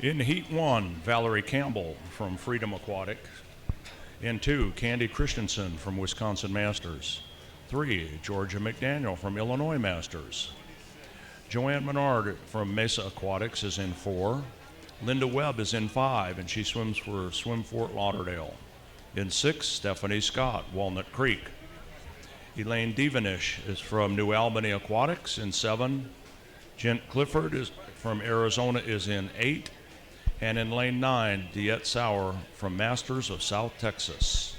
In Heat 1, Valerie Campbell from Freedom Aquatic. In 2, Candy Christensen from Wisconsin Masters. 3, Georgia McDaniel from Illinois Masters. Joanne Menard from Mesa Aquatics is in 4. Linda Webb is in 5, and she swims for Swim Fort Lauderdale. In 6, Stephanie Scott, Walnut Creek. Elaine Devenish is from New Albany Aquatics in 7. Jen Clifford is from Arizona is in 8. And in lane 9, Diet Sauer from Masters of South Texas.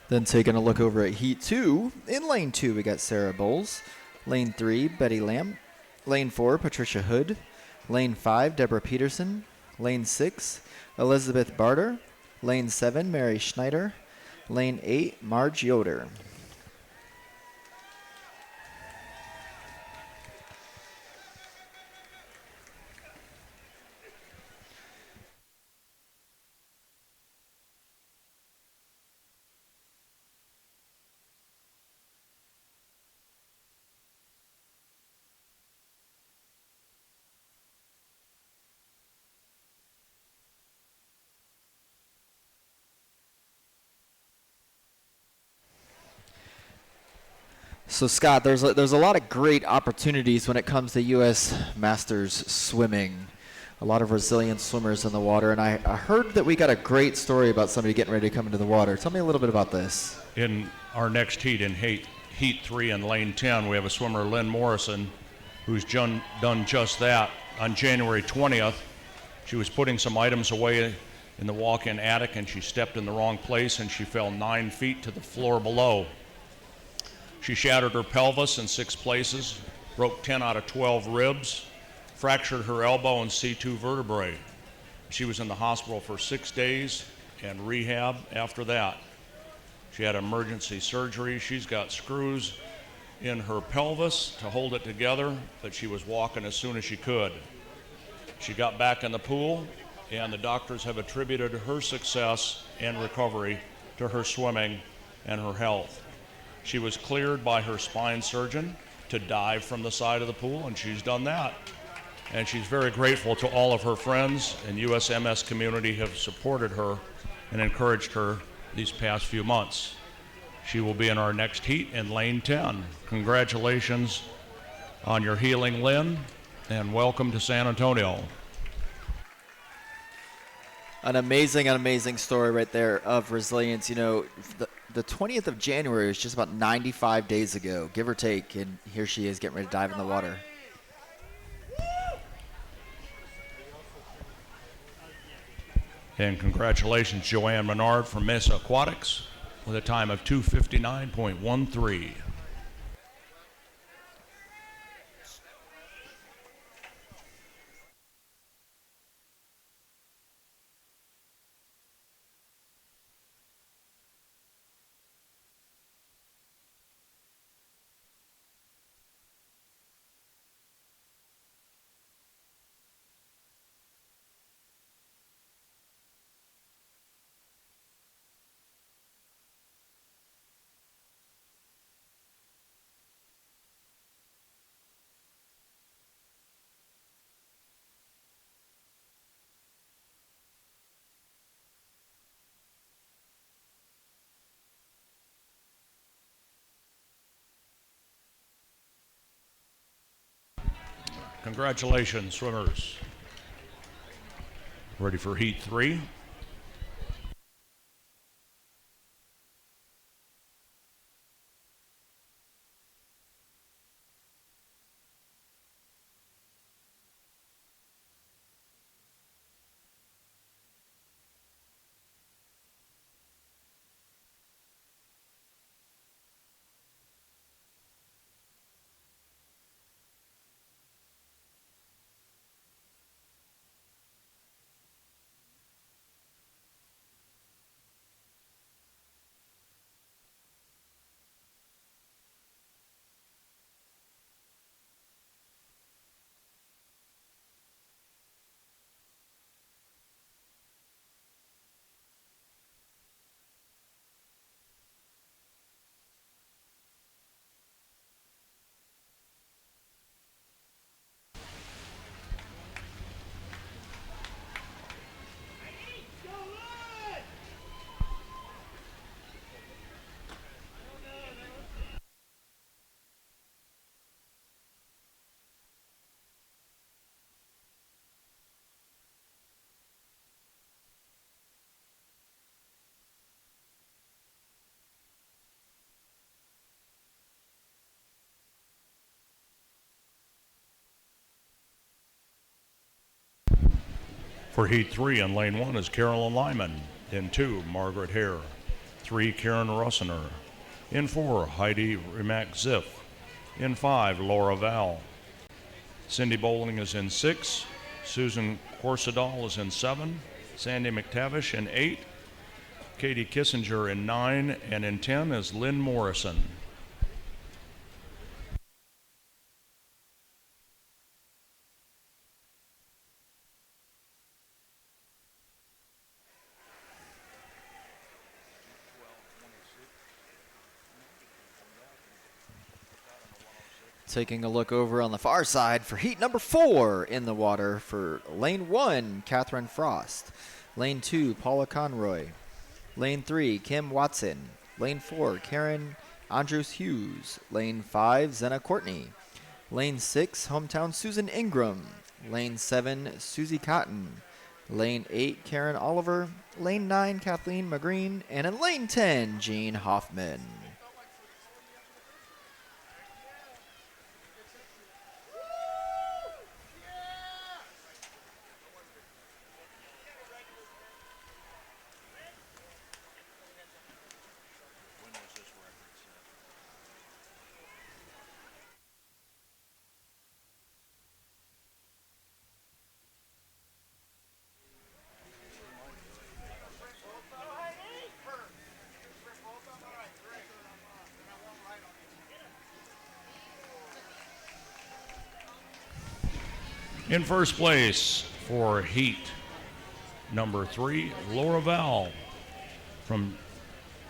Then taking a look over at Heat 2. In lane 2, we got Sarah Bowles. Lane 3, Betty Lamb. Lane 4, Patricia Hood. Lane 5, Deborah Peterson. Lane 6, Elizabeth Barter. Lane 7, Mary Schneider. Lane 8, Marge Yoder. So Scott, there's a lot of great opportunities when it comes to U.S. Masters swimming. A lot of resilient swimmers in the water, and I heard that we got a great story about somebody getting ready to come into the water. Tell me a little bit about this. In our next heat, in Heat 3 in lane 10, we have a swimmer, Lynn Morrison, who's done just that. On January 20th, she was putting some items away in the walk-in attic, and she stepped in the wrong place, and she fell 9 feet to the floor below. She shattered her pelvis in 6 places, broke 10 out of 12 ribs, fractured her elbow and C2 vertebrae. She was in the hospital for 6 days and rehab after that. She had emergency surgery. She's got screws in her pelvis to hold it together, but she was walking as soon as she could. She got back in the pool, and the doctors have attributed her success and recovery to her swimming and her health. She was cleared by her spine surgeon to dive from the side of the pool, and she's done that. And she's very grateful to all of her friends, and USMS community have supported her and encouraged her these past few months. She will be in our next heat in lane 10. Congratulations on your healing, Lynn, and welcome to San Antonio. An amazing story right there of resilience. You know, the 20th of January is just about 95 days ago, give or take, and here she is getting ready to dive in the water. And congratulations, Joanne Menard from Mesa Aquatics with a time of 2:59.13. Congratulations, swimmers. Ready for Heat 3. For Heat 3 in Lane 1 is Carolyn Lyman. In 2, Margaret Hare. 3, Karen Russiner. In 4, Heidi Rimac-Ziff. In 5, Laura Val. Cindy Bowling is in 6. Susan Corsadal is in 7. Sandy McTavish in 8. Katie Kissinger in 9. And in 10 is Lynn Morrison. Taking a look over on the far side for heat number 4 in the water for lane 1, Catherine Frost. Lane 2, Paula Conroy. Lane 3, Kim Watson. Lane 4, Karen Andrews Hughes. Lane 5, Zenna Courtney. Lane 6, hometown Susan Ingram. Lane 7, Susie Cotton. Lane 8, Karen Oliver. Lane 9, Kathleen McGreen. And in lane 10, Jean Hoffman. In first place for heat number 3, Laura Val from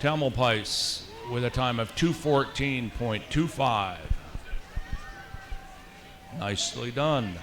Tamalpais with a time of 2:14.25. Nicely done.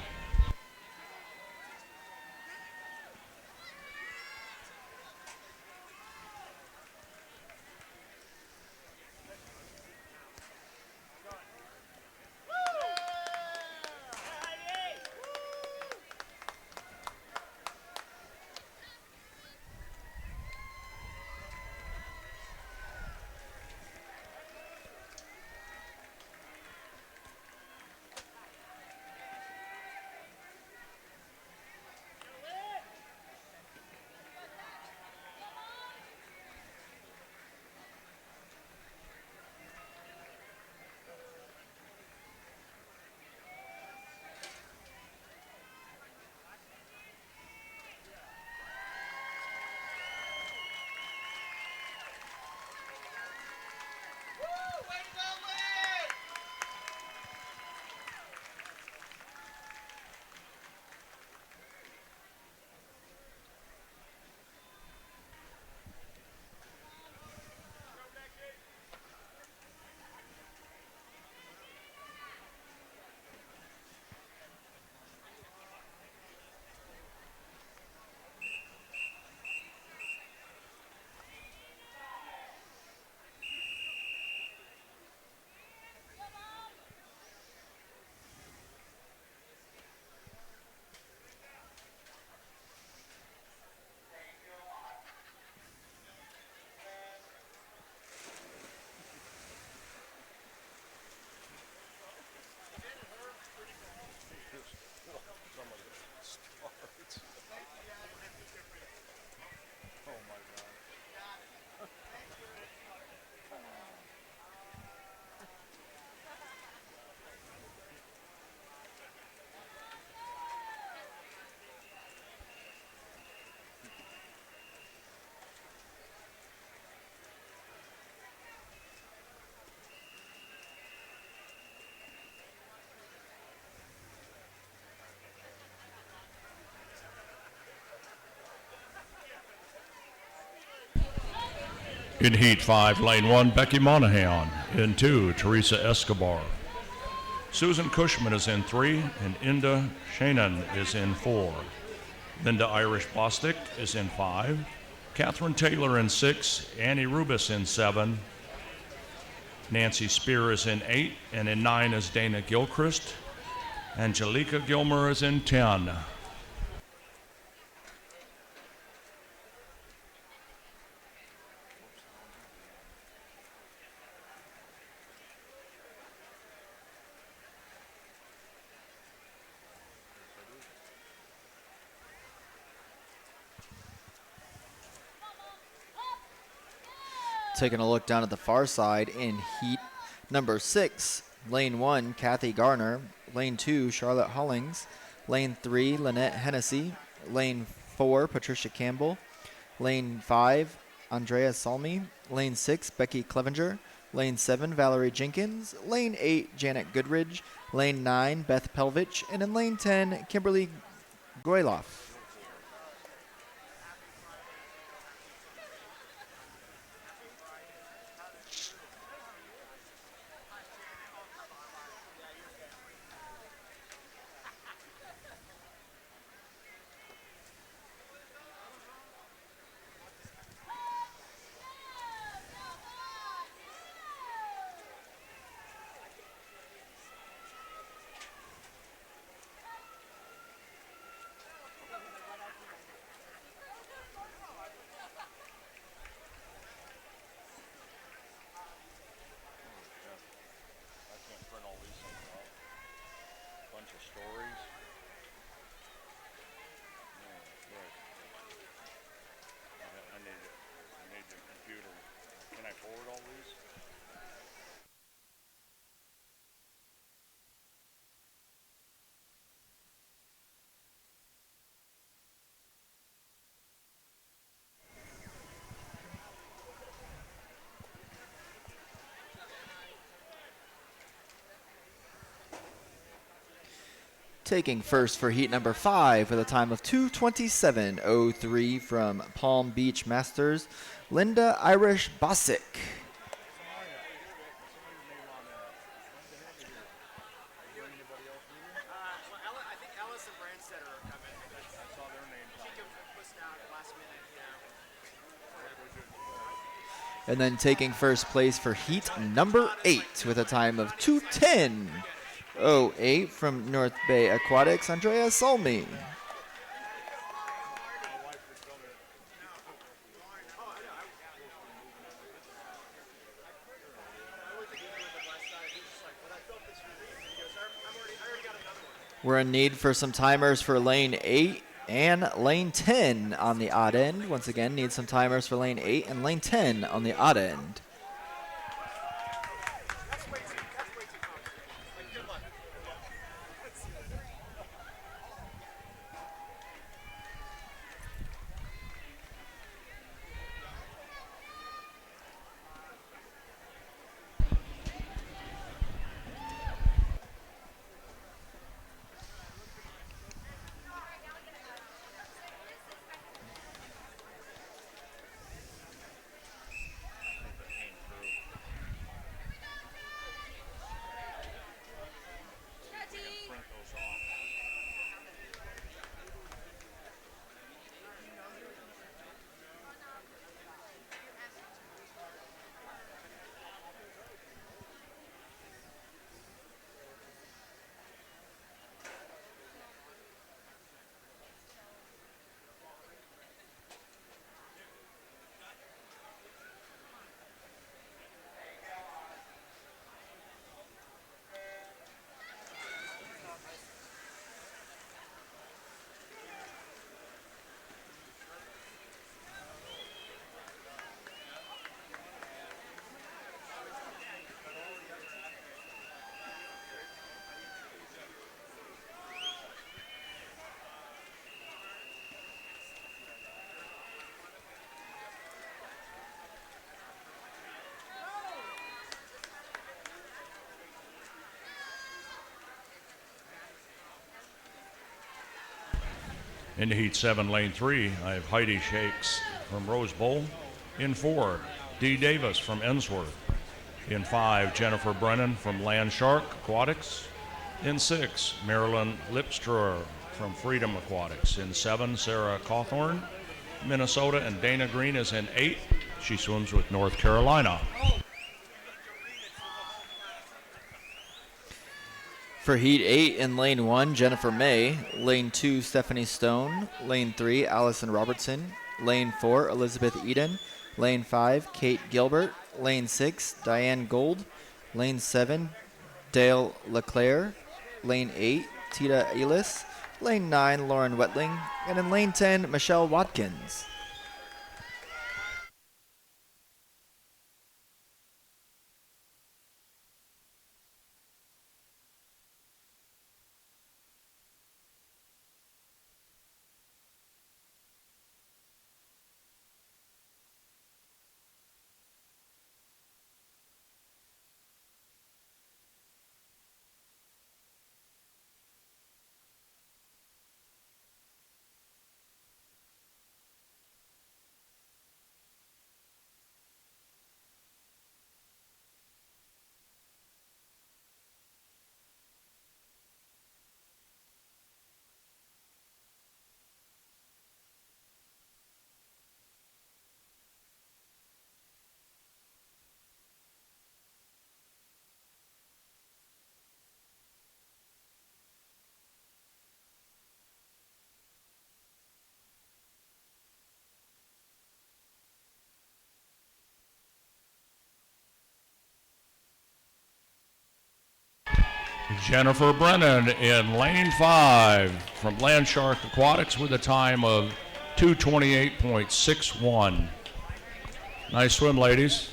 In Heat 5, Lane 1, Becky Monahan. In 2, Teresa Escobar. Susan Cushman is in 3, and Inda Shanan is in 4. Linda Irish Bostic is in 5. Catherine Taylor in 6. Annie Rubis in 7. Nancy Spear is in 8, and in 9 is Dana Gilchrist. Angelica Gilmer is in 10. Taking a look down at the far side in heat number 6, lane 1, Kathy Garner, lane 2, Charlotte Hollings, lane 3, Lynette Hennessy, lane 4, Patricia Campbell, lane 5, Andrea Salmi, lane 6, Becky Clevenger, lane 7, Valerie Jenkins, lane 8, Janet Goodridge, lane 9, Beth Pelvich, and in lane 10, Kimberly Goyloff. Taking first for heat number 5 with a time of 2:27:03 from Palm Beach Masters, Linda Irish Bosick. And then taking first place for heat number 8 with a time of 2:10:08 from North Bay Aquatics, Andrea Solmi. We're in need for some timers for lane 8 and lane 10 on the odd end. Once again, need some timers for lane 8 and lane 10 on the odd end. Into heat 7, lane 3, I have Heidi Shakes from Rose Bowl. In 4, Dee Davis from Ensworth. In 5, Jennifer Brennan from Land Shark Aquatics. In 6, Marilyn Lipstruer from Freedom Aquatics. In 7, Sarah Cawthorn, Minnesota, and Dana Green is in 8. She swims with North Carolina. For heat 8 in lane 1, Jennifer May. Lane 2, Stephanie Stone. Lane 3, Allison Robertson. Lane 4, Elizabeth Eden. Lane 5, Kate Gilbert. Lane 6, Diane Gold. Lane 7, Dale LeClaire. Lane 8, Tita Elis. Lane 9, Lauren Wetling. And in lane 10, Michelle Watkins. Jennifer Brennan in lane 5 from Landshark Aquatics with a time of 2:28.61. Nice swim, ladies.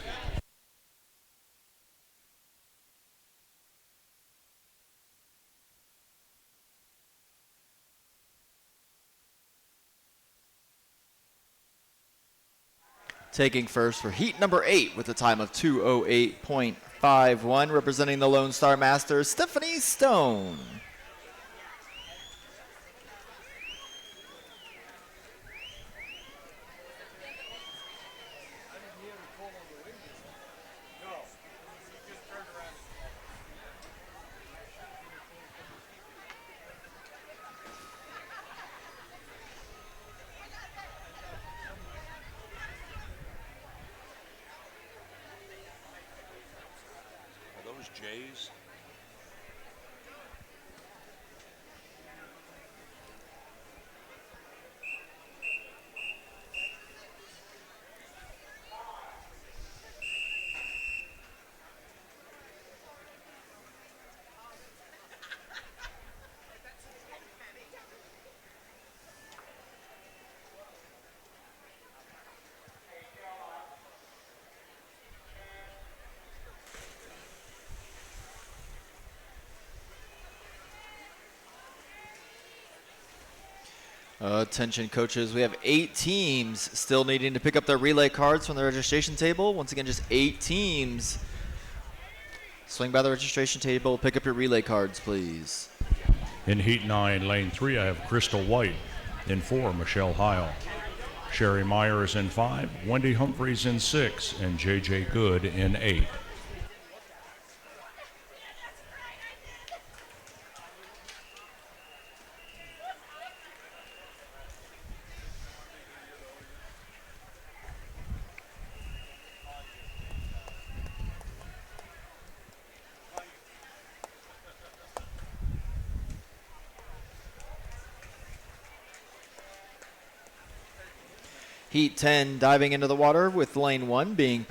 Taking first for heat number 8 with a time of 2:08.51, representing the Lone Star Masters, Stephanie Stone. Are those Jays? Attention coaches, we have 8 teams still needing to pick up their relay cards from the registration table. Once again, just 8 teams. Swing by the registration table, pick up your relay cards, please. In heat 9, lane 3, I have Crystal White. In 4, Michelle Heil. Sherry Myers in 5, Wendy Humphreys in 6, and J.J. Good in 8. Heat 10 diving into the water with lane 1 being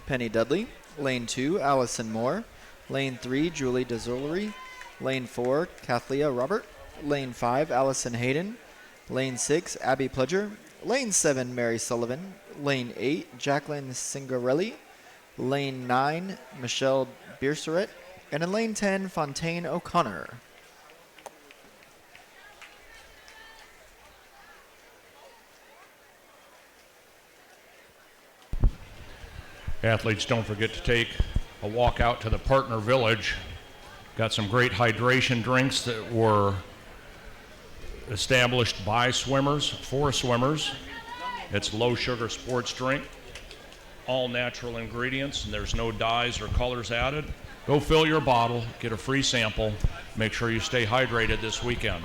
Penny Dudley, lane 2 Allison Moore, lane 3 Julie Desolery, lane 4 Kathleen Robert, lane 5 Allison Hayden, lane 6 Abby Pledger, lane 7 Mary Sullivan, lane 8 Jacqueline Singarelli, lane 9 Michelle Bierseret, and in lane 10 Fontaine O'Connor. Athletes, don't forget to take a walk out to the partner village. Got some great hydration drinks that were established by swimmers, for swimmers. It's low sugar sports drink, all natural ingredients, and there's no dyes or colors added. Go fill your bottle, get a free sample. Make sure you stay hydrated this weekend.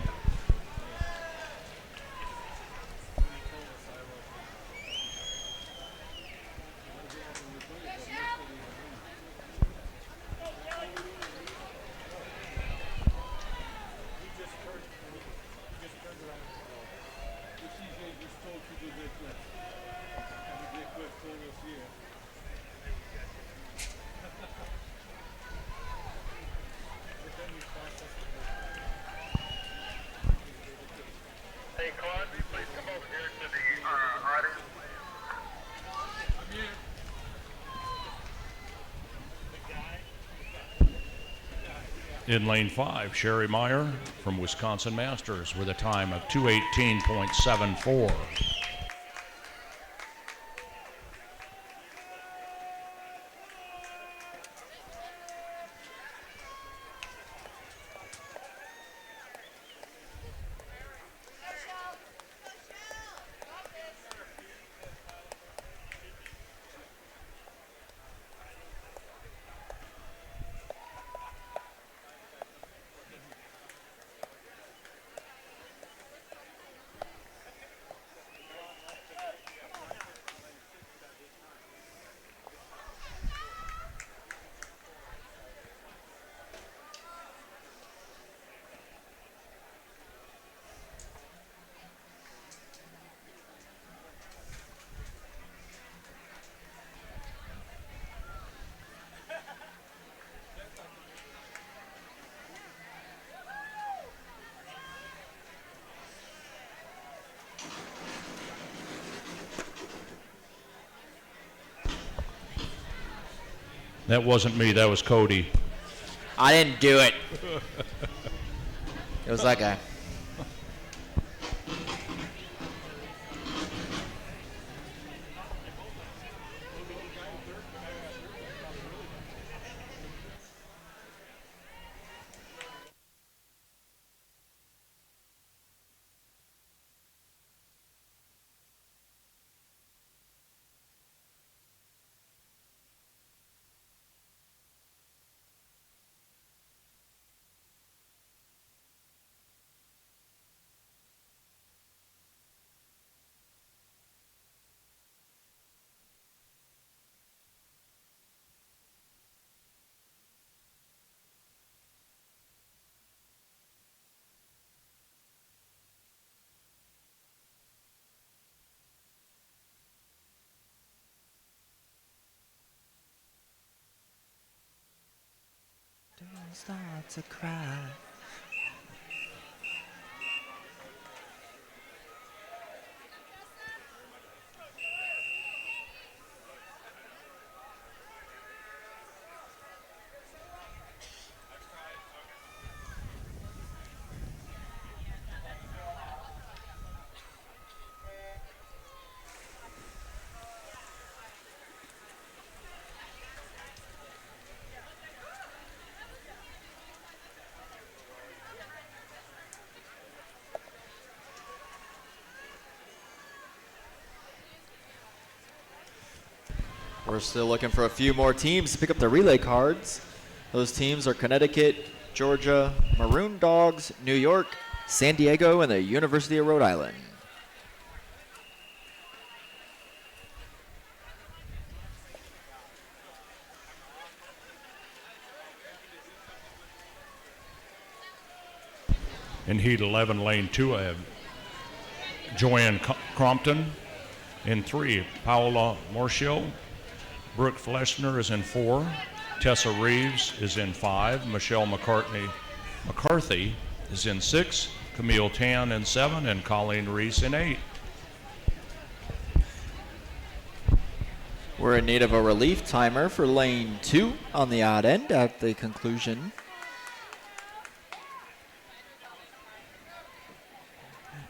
In lane 5, Sherry Meyer from Wisconsin Masters with a time of 2:18.74. That wasn't me, that was Cody. I didn't do it. It was that guy. Don't start to cry. We're still looking for a few more teams to pick up the relay cards. Those teams are Connecticut, Georgia, Maroon Dogs, New York, San Diego, and the University of Rhode Island. In heat 11, lane 2, I have Joanne Crompton. In 3, Paola Morcio. Brooke Fleshner is in 4. Tessa Reeves is in 5. Michelle McCarthy is in 6. Camille Tan in 7. And Colleen Reese in 8. We're in need of a relief timer for lane 2 on the odd end at the conclusion.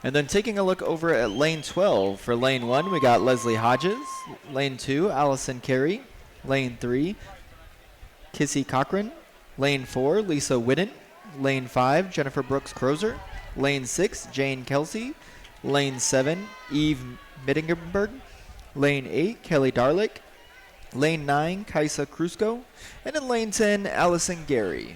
And then taking a look over at lane 12, for lane 1, we got Leslie Hodges. Lane 2, Allison Carey. Lane 3, Kissy Cochran. Lane 4, Lisa Whitten. Lane 5, Jennifer Brooks Crozer. Lane 6, Jane Kelsey. Lane 7, Eve Mittingenberg. Lane 8, Kelly Darlick. Lane 9, Kaisa Krusco. And in lane 10, Allison Gary.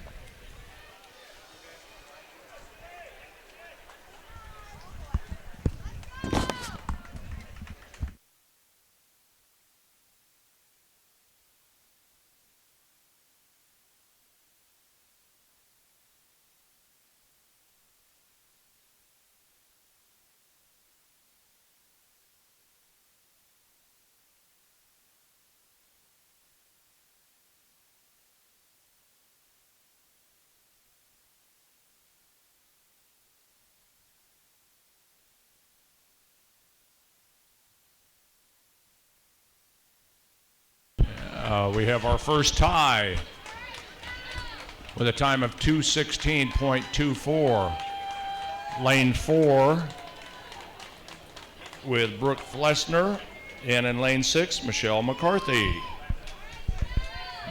We have our first tie with a time of 2:16.24. Lane 4 with Brooke Flesner, and in lane 6, Michelle McCarthy.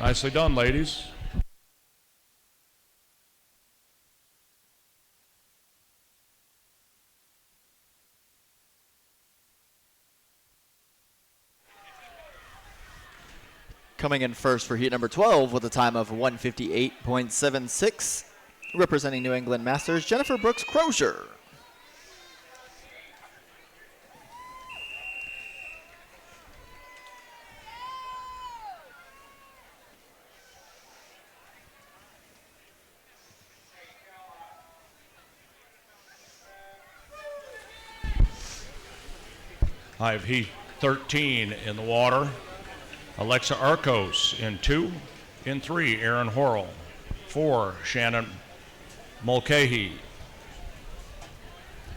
Nicely done, ladies. Coming in first for heat number 12 with a time of 1:58.76, representing New England Masters, Jennifer Brooks Crozier. I have heat 13 in the water. Alexa Arcos in 2. In 3, Aaron Horrell. 4, Shannon Mulcahy.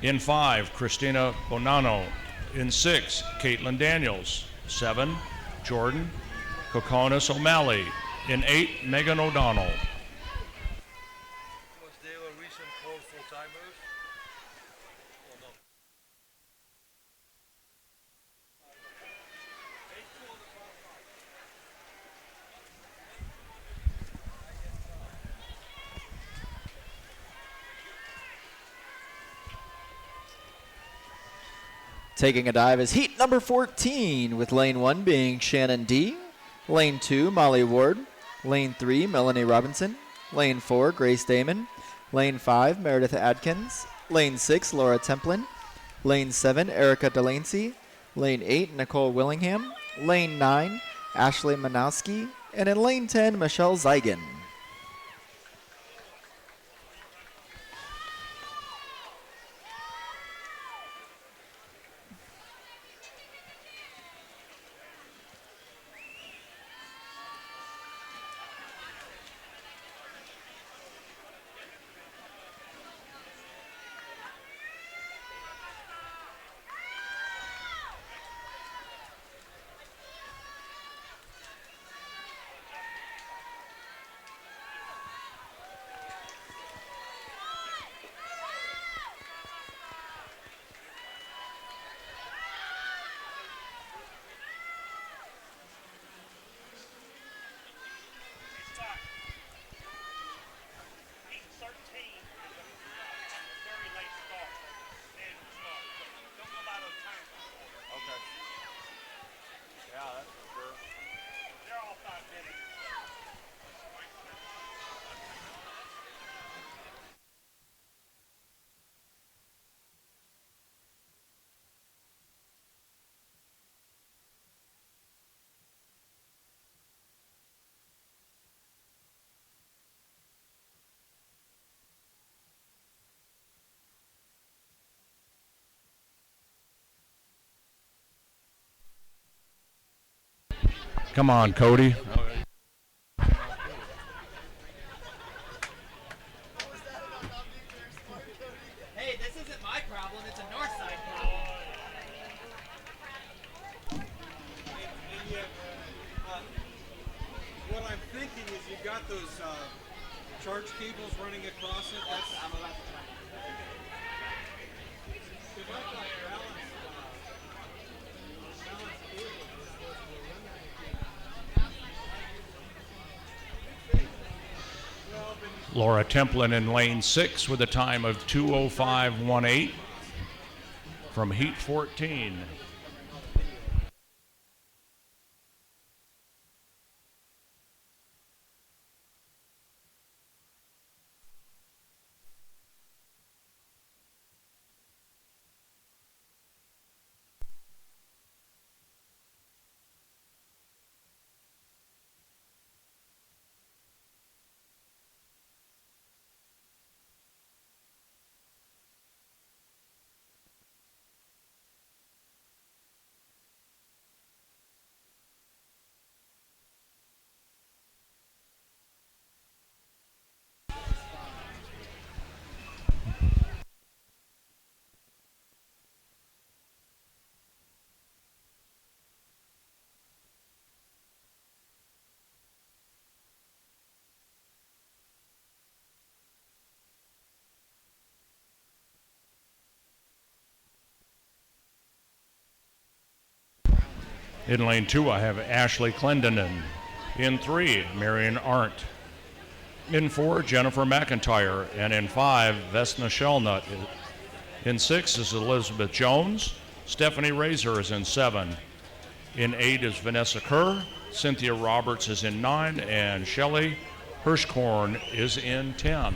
In 5, Christina Bonanno. In 6, Caitlin Daniels. 7, Jordan Kokonis O'Malley. In 8, Megan O'Donnell. Taking a dive is heat number 14, with lane 1 being Shannon D, lane 2 Molly Ward, lane 3 Melanie Robinson, lane 4 Grace Damon, lane 5 Meredith Adkins, lane 6 Laura Templin, lane 7 Erica Delancey, lane 8 Nicole Willingham, lane 9 Ashley Manowski, and in lane 10 Michelle Zeigen. Come on, Cody. Hey, this isn't my problem, it's a Northside problem. What I'm thinking is you've got those charge cables running across it. That's, I'm about to try. Laura Templin in lane 6 with a time of 2:05.18 from heat 14. In lane 2, I have Ashley Clendenin. In 3, Marion Arndt. In 4, Jennifer McIntyre. And in 5, Vesna Shellnut. In 6 is Elizabeth Jones. Stephanie Razor is in 7. In 8 is Vanessa Kerr. Cynthia Roberts is in 9. And Shelley Hirschkorn is in 10.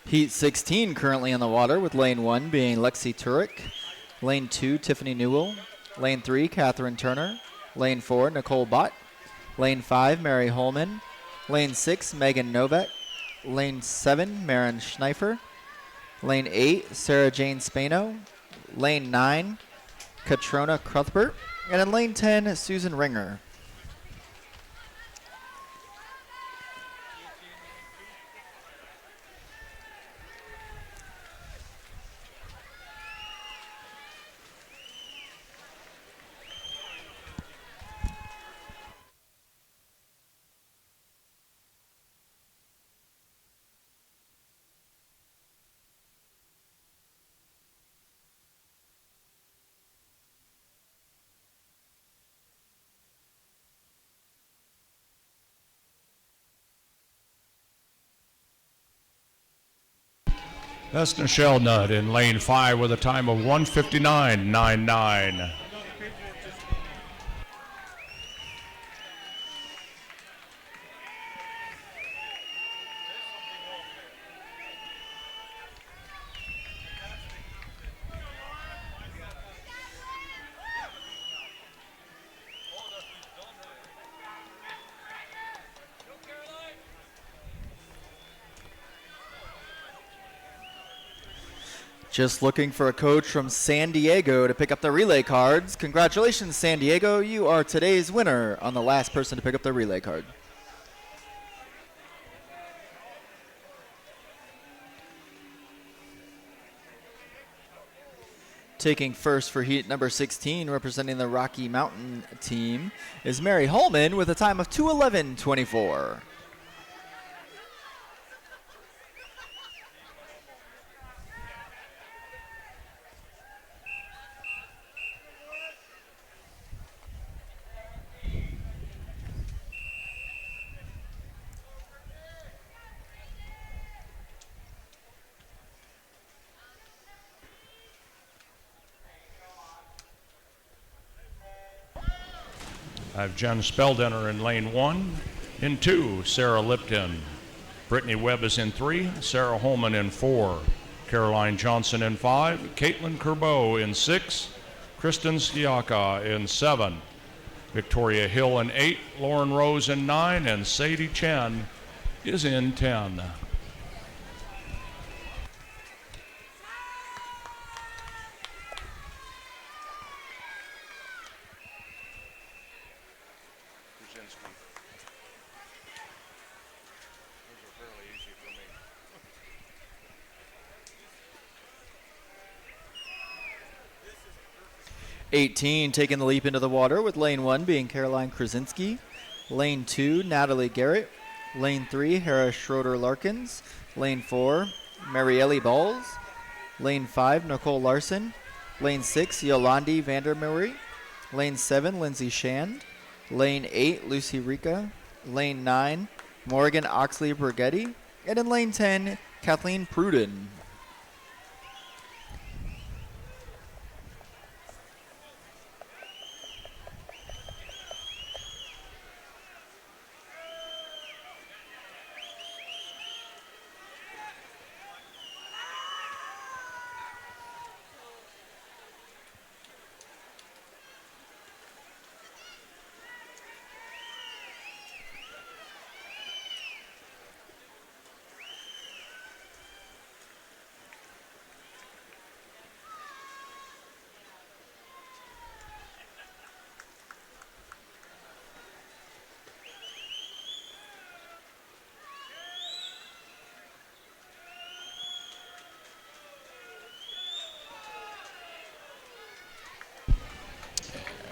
Heat 16 currently in the water, with lane 1 being Lexi Turek, lane 2 Tiffany Newell, lane 3 Catherine Turner, lane 4 Nicole Bott, lane 5 Mary Holman, lane 6 Megan Novak, lane 7 Marin Schneifer, lane 8 Sarah Jane Spano, lane 9 Katrona Cuthbert, and in lane 10 Susan Ringer. Vesna Shelnut in lane 5 with a time of 1:59.99. Just looking for a coach from San Diego to pick up the relay cards. Congratulations, San Diego. You are today's winner on the last person to pick up the relay card. Taking first for heat number 16, representing the Rocky Mountain team, is Mary Holman with a time of 2:11.24. I have Jen Speldenner in lane 1. In 2, Sarah Lipton. Brittany Webb is in 3. Sarah Holman in 4. Caroline Johnson in 5. Caitlin Kerbeau in 6. Kristen Skiaka in 7. Victoria Hill in 8. Lauren Rose in 9. And Sadie Chen is in 10. Kuczynski. Those are fairly easy for me. 18 taking the leap into the water with lane 1 being Caroline Krasinski. Lane 2, Natalie Garrett. Lane 3, Hera Schroeder-Larkins. Lane 4, Marielle Balls. Lane 5, Nicole Larson. Lane 6, Yolandi Vandermeer. Lane 7, Lindsay Shand. Lane 8, Lucy Rica. Lane 9, Morgan Oxley Brigetti. And in lane 10, Kathleen Pruden.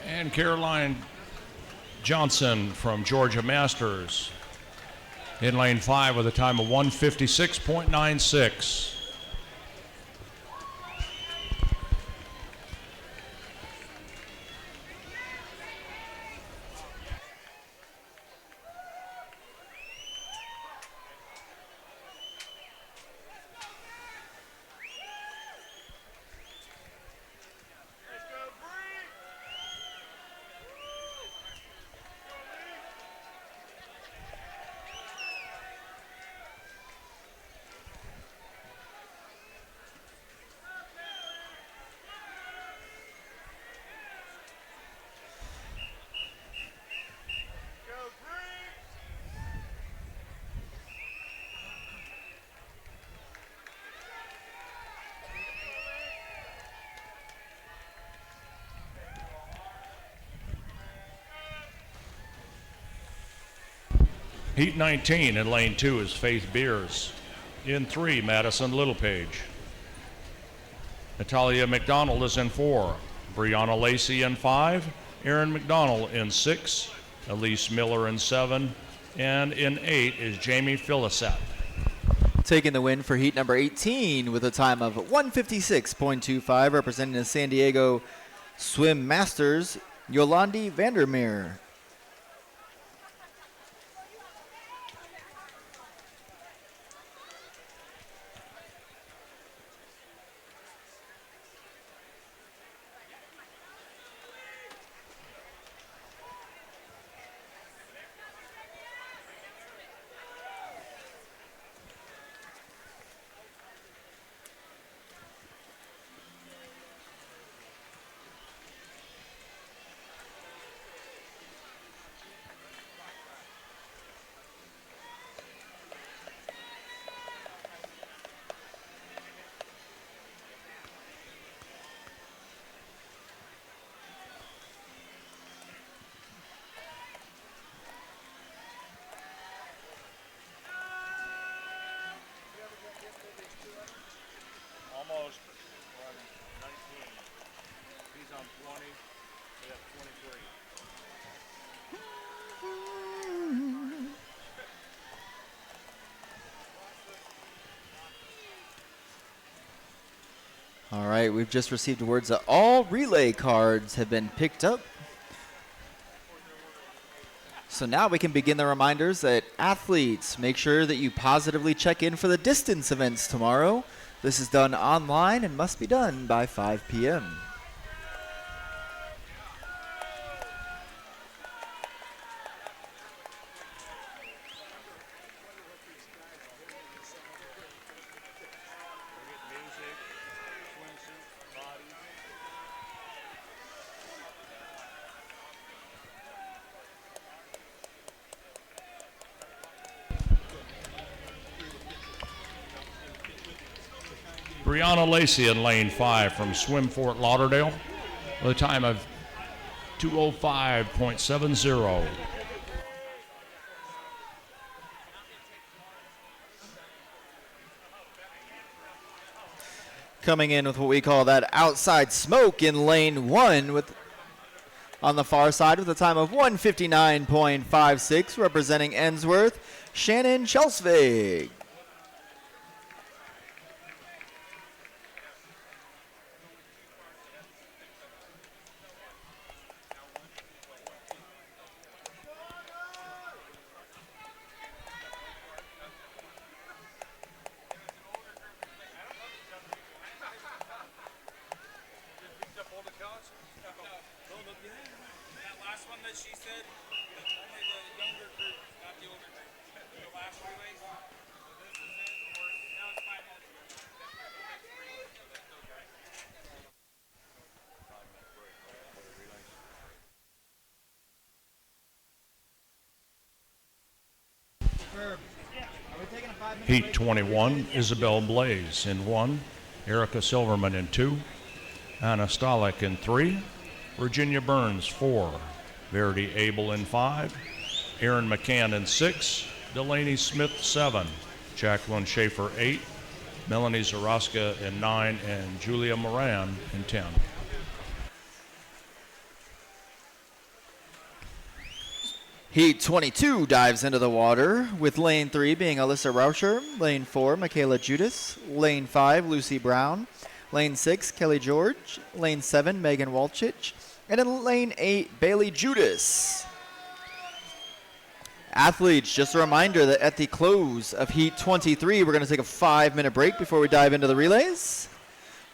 And Caroline Johnson from Georgia Masters in lane 5 with a time of 1:56.96. Heat 19 in lane 2 is Faith Beers. In 3, Madison Littlepage. Natalia McDonald is in 4. Brianna Lacey in 5. Erin McDonald in 6. Elise Miller in 7. And in 8 is Jamie Filisette. Taking the win for heat number 18 with a time of 1:56.25, representing the San Diego Swim Masters, Yolandi Vandermeer. All right, we've just received words that all relay cards have been picked up. So now we can begin the reminders that athletes, make sure that you positively check in for the distance events tomorrow. This is done online and must be done by 5 p.m. Brianna Lacey in lane 5 from Swim Fort Lauderdale with a time of 2:05.70. Coming in with what we call that outside smoke in lane 1 with on the far side with a time of 1:59.56, representing Ensworth, Shannon Chelsvig. Heat 21, Isabel Blaze in 1, Erica Silverman in 2, Anna Stalick in 3, Virginia Burns 4, Verity Abel in 5, Erin McCann in 6, Delaney Smith 7, Jacqueline Schaefer 8, Melanie Zaraska in 9, and Julia Moran in 10. Heat 22 dives into the water, with lane 3 being Alyssa Rauscher, lane 4 Michaela Judas, lane 5 Lucy Brown, lane 6 Kelly George, lane 7 Megan Walchich, and in lane 8 Bailey Judas. Athletes, just a reminder that at the close of Heat 23, we're going to take a 5-minute break before we dive into the relays.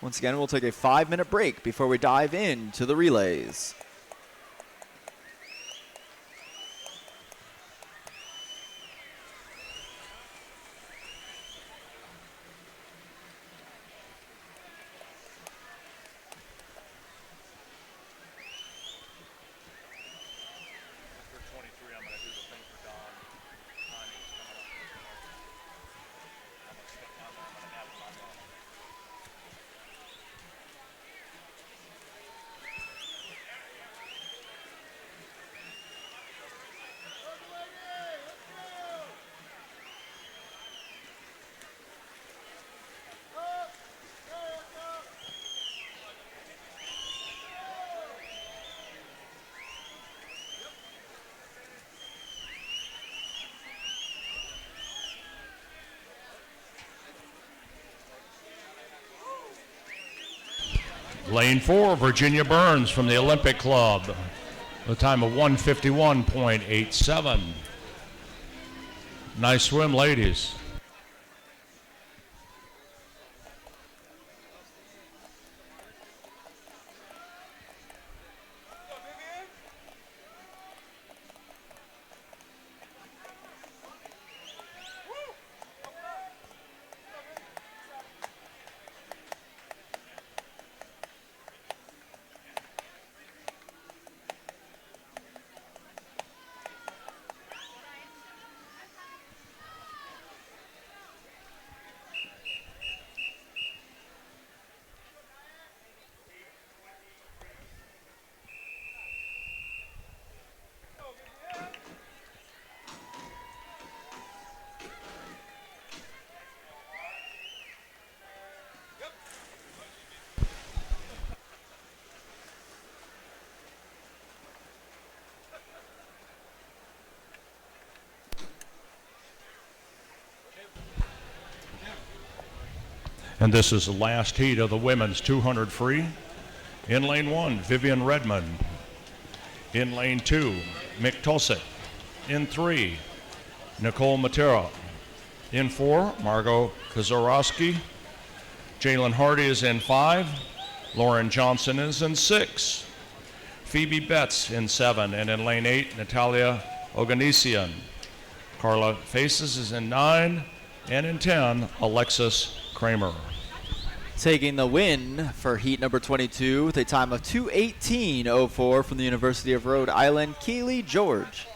Once again, we'll take a 5-minute break before we dive into the relays. Lane 4, Virginia Burns from the Olympic Club, a time of 1:51.87. Nice swim, ladies. And this is the last heat of the women's 200 free. In lane 1, Vivian Redmond. In lane 2, Mick Tulsick. In 3, Nicole Matera. In 4, Margot Kozorowski. Jalen Hardy is in 5. Lauren Johnson is in 6. Phoebe Betts in 7. And in lane 8, Natalia Oganesian. Carla Faces is in 9. And in 10, Alexis Kramer. Taking the win for heat number 22 with a time of 2:18.04 from the University of Rhode Island, Keely George.